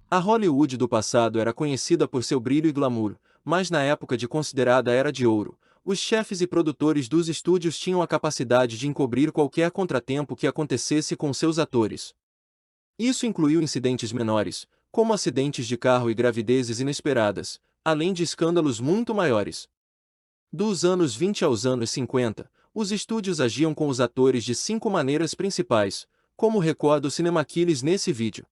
A Hollywood do passado era conhecida por seu brilho e glamour, mas na época de considerada Era de Ouro, os chefes e produtores dos estúdios tinham a capacidade de encobrir qualquer contratempo que acontecesse com seus atores. Isso incluiu incidentes menores, como acidentes de carro e gravidezes inesperadas, além de escândalos muito maiores. Dos anos 20 aos anos 50, os estúdios agiam com os atores de 5 maneiras principais, como recorda o Cinemaquilles nesse vídeo.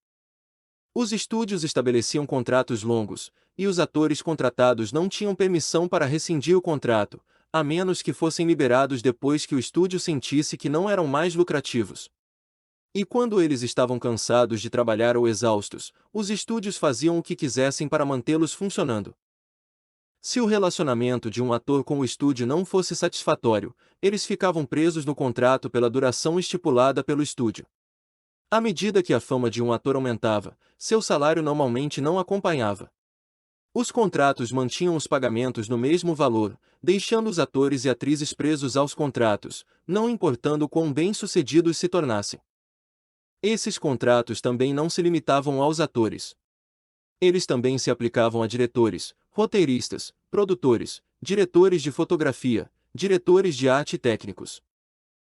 Os estúdios estabeleciam contratos longos, e os atores contratados não tinham permissão para rescindir o contrato, a menos que fossem liberados depois que o estúdio sentisse que não eram mais lucrativos. E quando eles estavam cansados de trabalhar ou exaustos, os estúdios faziam o que quisessem para mantê-los funcionando. Se o relacionamento de um ator com o estúdio não fosse satisfatório, eles ficavam presos no contrato pela duração estipulada pelo estúdio. À medida que a fama de um ator aumentava, seu salário normalmente não acompanhava. Os contratos mantinham os pagamentos no mesmo valor, deixando os atores e atrizes presos aos contratos, não importando quão bem-sucedidos se tornassem. Esses contratos também não se limitavam aos atores. Eles também se aplicavam a diretores, roteiristas, produtores, diretores de fotografia, diretores de arte e técnicos.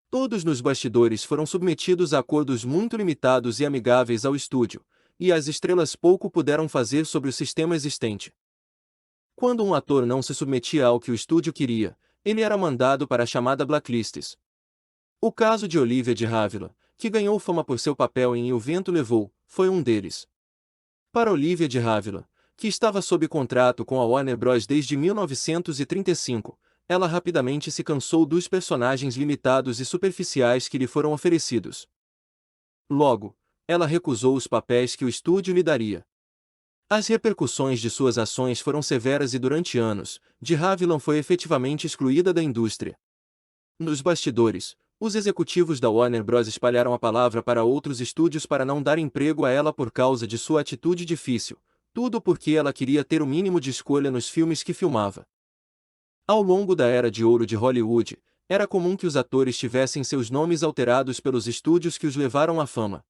Todos nos bastidores foram submetidos a acordos muito limitados e amigáveis ao estúdio, e as estrelas pouco puderam fazer sobre o sistema existente. Quando um ator não se submetia ao que o estúdio queria, ele era mandado para a chamada blacklists. O caso de Olivia de Havilland, que ganhou fama por seu papel em E o Vento Levou, foi um deles. Para Olivia de Havilland, que estava sob contrato com a Warner Bros. Desde 1935, ela rapidamente se cansou dos personagens limitados e superficiais que lhe foram oferecidos. Logo, ela recusou os papéis que o estúdio lhe daria. As repercussões de suas ações foram severas e durante anos, de Havilland foi efetivamente excluída da indústria. Nos bastidores, os executivos da Warner Bros. Espalharam a palavra para outros estúdios para não dar emprego a ela por causa de sua atitude difícil, tudo porque ela queria ter o mínimo de escolha nos filmes que filmava. Ao longo da Era de Ouro de Hollywood, era comum que os atores tivessem seus nomes alterados pelos estúdios que os levaram à fama.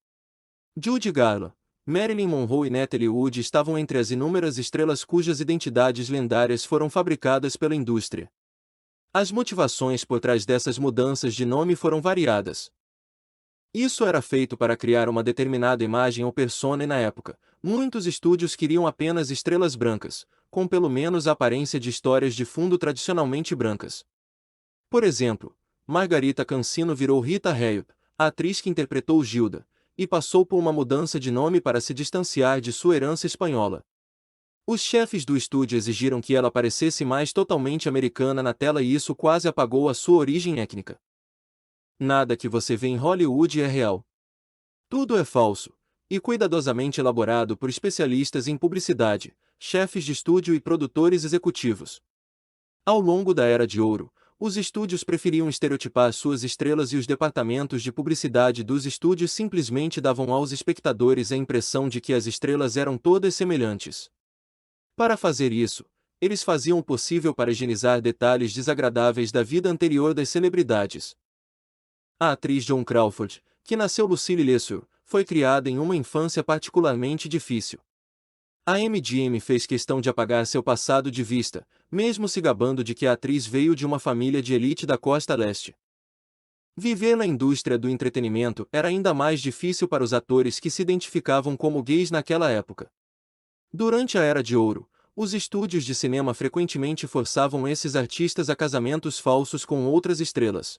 Judy Garland, Marilyn Monroe e Natalie Wood estavam entre as inúmeras estrelas cujas identidades lendárias foram fabricadas pela indústria. As motivações por trás dessas mudanças de nome foram variadas. Isso era feito para criar uma determinada imagem ou persona e na época, muitos estúdios queriam apenas estrelas brancas, com pelo menos a aparência de histórias de fundo tradicionalmente brancas. Por exemplo, Margarita Cansino virou Rita Hayworth, a atriz que interpretou Gilda, e passou por uma mudança de nome para se distanciar de sua herança espanhola. Os chefes do estúdio exigiram que ela parecesse mais totalmente americana na tela e isso quase apagou a sua origem étnica. Nada que você vê em Hollywood é real. Tudo é falso, e cuidadosamente elaborado por especialistas em publicidade, chefes de estúdio e produtores executivos. Ao longo da Era de Ouro, os estúdios preferiam estereotipar suas estrelas e os departamentos de publicidade dos estúdios simplesmente davam aos espectadores a impressão de que as estrelas eram todas semelhantes. Para fazer isso, eles faziam o possível para higienizar detalhes desagradáveis da vida anterior das celebridades. A atriz Joan Crawford, que nasceu Lucille Lesser, foi criada em uma infância particularmente difícil. A MGM fez questão de apagar seu passado de vista, mesmo se gabando de que a atriz veio de uma família de elite da costa leste. Viver na indústria do entretenimento era ainda mais difícil para os atores que se identificavam como gays naquela época. Durante a Era de Ouro, os estúdios de cinema frequentemente forçavam esses artistas a casamentos falsos com outras estrelas.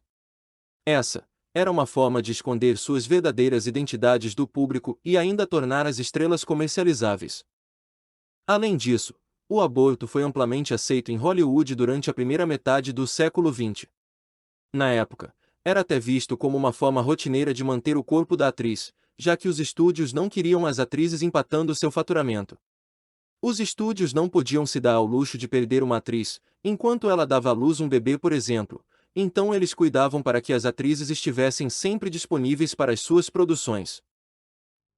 Essa era uma forma de esconder suas verdadeiras identidades do público e ainda tornar as estrelas comercializáveis. Além disso, o aborto foi amplamente aceito em Hollywood durante a primeira metade do século XX. Na época, era até visto como uma forma rotineira de manter o corpo da atriz, já que os estúdios não queriam as atrizes empatando seu faturamento. Os estúdios não podiam se dar ao luxo de perder uma atriz, enquanto ela dava à luz um bebê, por exemplo, então eles cuidavam para que as atrizes estivessem sempre disponíveis para as suas produções.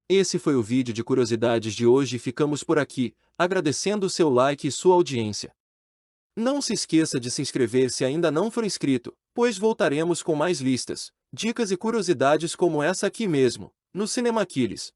Esse foi o vídeo de curiosidades de hoje e ficamos por aqui, agradecendo o seu like e sua audiência. Não se esqueça de se inscrever se ainda não for inscrito, pois voltaremos com mais listas, dicas e curiosidades como essa aqui mesmo, no Cinemaquilles.